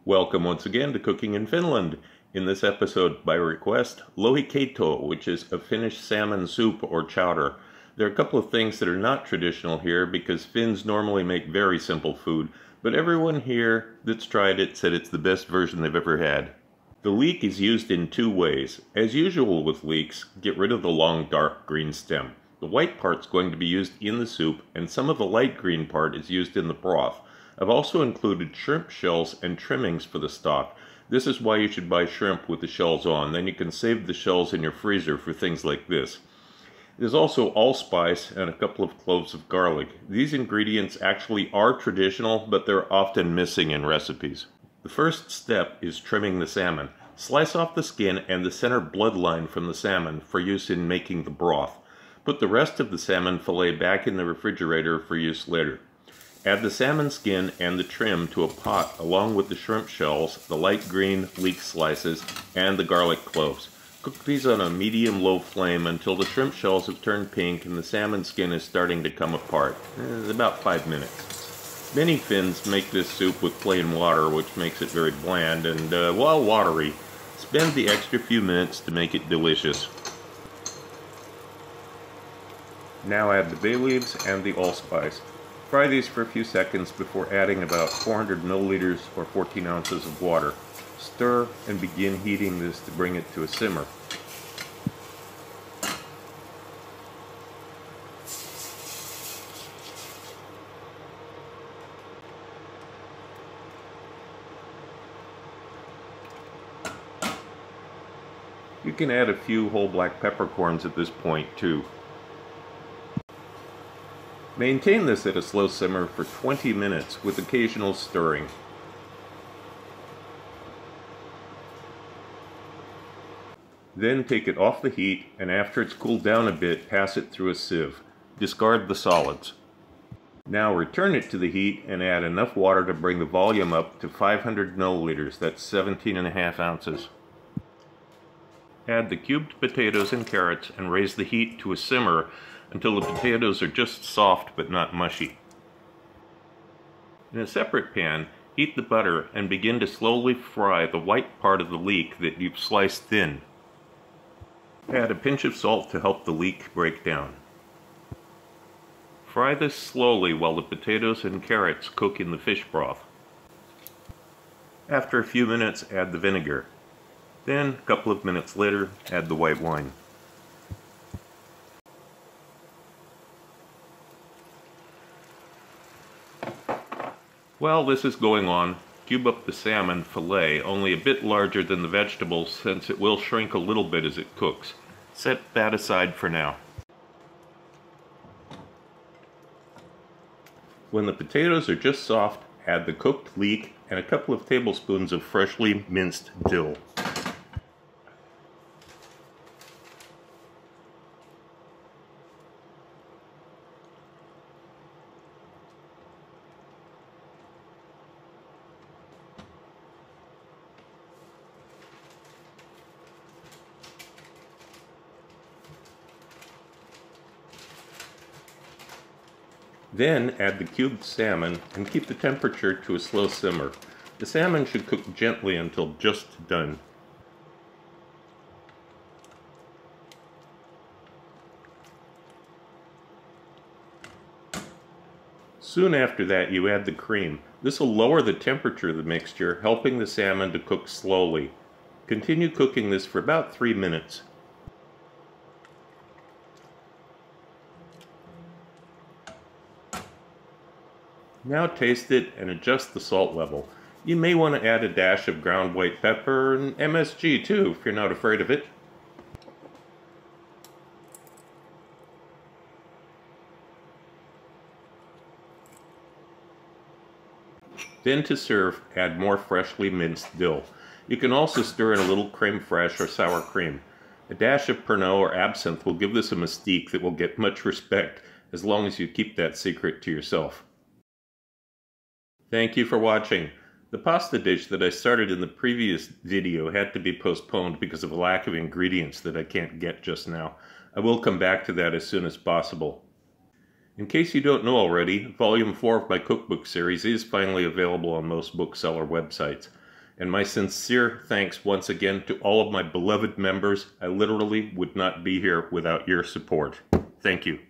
Welcome once again to Cooking in Finland. In this episode, by request, Lohikeitto, which is a Finnish salmon soup or chowder. There are a couple of things that are not traditional here because Finns normally make very simple food, but everyone here that's tried it said it's the best version they've ever had. The leek is used in two ways. As usual with leeks, get rid of the long dark green stem. The white part's going to be used in the soup, and some of the light green part is used in the broth. I've also included shrimp shells and trimmings for the stock. This is why you should buy shrimp with the shells on. Then you can save the shells in your freezer for things like this. There's also allspice and a couple of cloves of garlic. These ingredients actually are traditional, but they're often missing in recipes. The first step is trimming the salmon. Slice off the skin and the center bloodline from the salmon for use in making the broth. Put the rest of the salmon fillet back in the refrigerator for use later. Add the salmon skin and the trim to a pot along with the shrimp shells, the light green leek slices, and the garlic cloves. Cook these on a medium-low flame until the shrimp shells have turned pink and the salmon skin is starting to come apart. About 5 minutes. Many Finns make this soup with plain water, which makes it very bland and, while watery, spend the extra few minutes to make it delicious. Now add the bay leaves and the allspice. Fry these for a few seconds before adding about 400 milliliters or 14 ounces of water. Stir and begin heating this to bring it to a simmer. You can add a few whole black peppercorns at this point too. Maintain this at a slow simmer for 20 minutes with occasional stirring. Then take it off the heat, and after it's cooled down a bit, pass it through a sieve. Discard the solids. Now return it to the heat and add enough water to bring the volume up to 500 milliliters, that's 17.5 ounces. Add the cubed potatoes and carrots and raise the heat to a simmer until the potatoes are just soft but not mushy. In a separate pan, heat the butter and begin to slowly fry the white part of the leek that you've sliced thin. Add a pinch of salt to help the leek break down. Fry this slowly while the potatoes and carrots cook in the fish broth. After a few minutes, add the vinegar. Then, a couple of minutes later, add the white wine. While this is going on, cube up the salmon fillet, only a bit larger than the vegetables since it will shrink a little bit as it cooks. Set that aside for now. When the potatoes are just soft, add the cooked leek and a couple of tablespoons of freshly minced dill. Then add the cubed salmon and keep the temperature to a slow simmer. The salmon should cook gently until just done. Soon after that you add the cream. This will lower the temperature of the mixture, helping the salmon to cook slowly. Continue cooking this for about 3 minutes. Now taste it and adjust the salt level. You may want to add a dash of ground white pepper and MSG too, if you're not afraid of it. Then to serve, add more freshly minced dill. You can also stir in a little creme fraiche or sour cream. A dash of Pernod or absinthe will give this a mystique that will get much respect, as long as you keep that secret to yourself. Thank you for watching. The pasta dish that I started in the previous video had to be postponed because of a lack of ingredients that I can't get just now. I will come back to that as soon as possible. In case you don't know already, Volume 4 of my cookbook series is finally available on most bookseller websites. And my sincere thanks once again to all of my beloved members. I literally would not be here without your support. Thank you.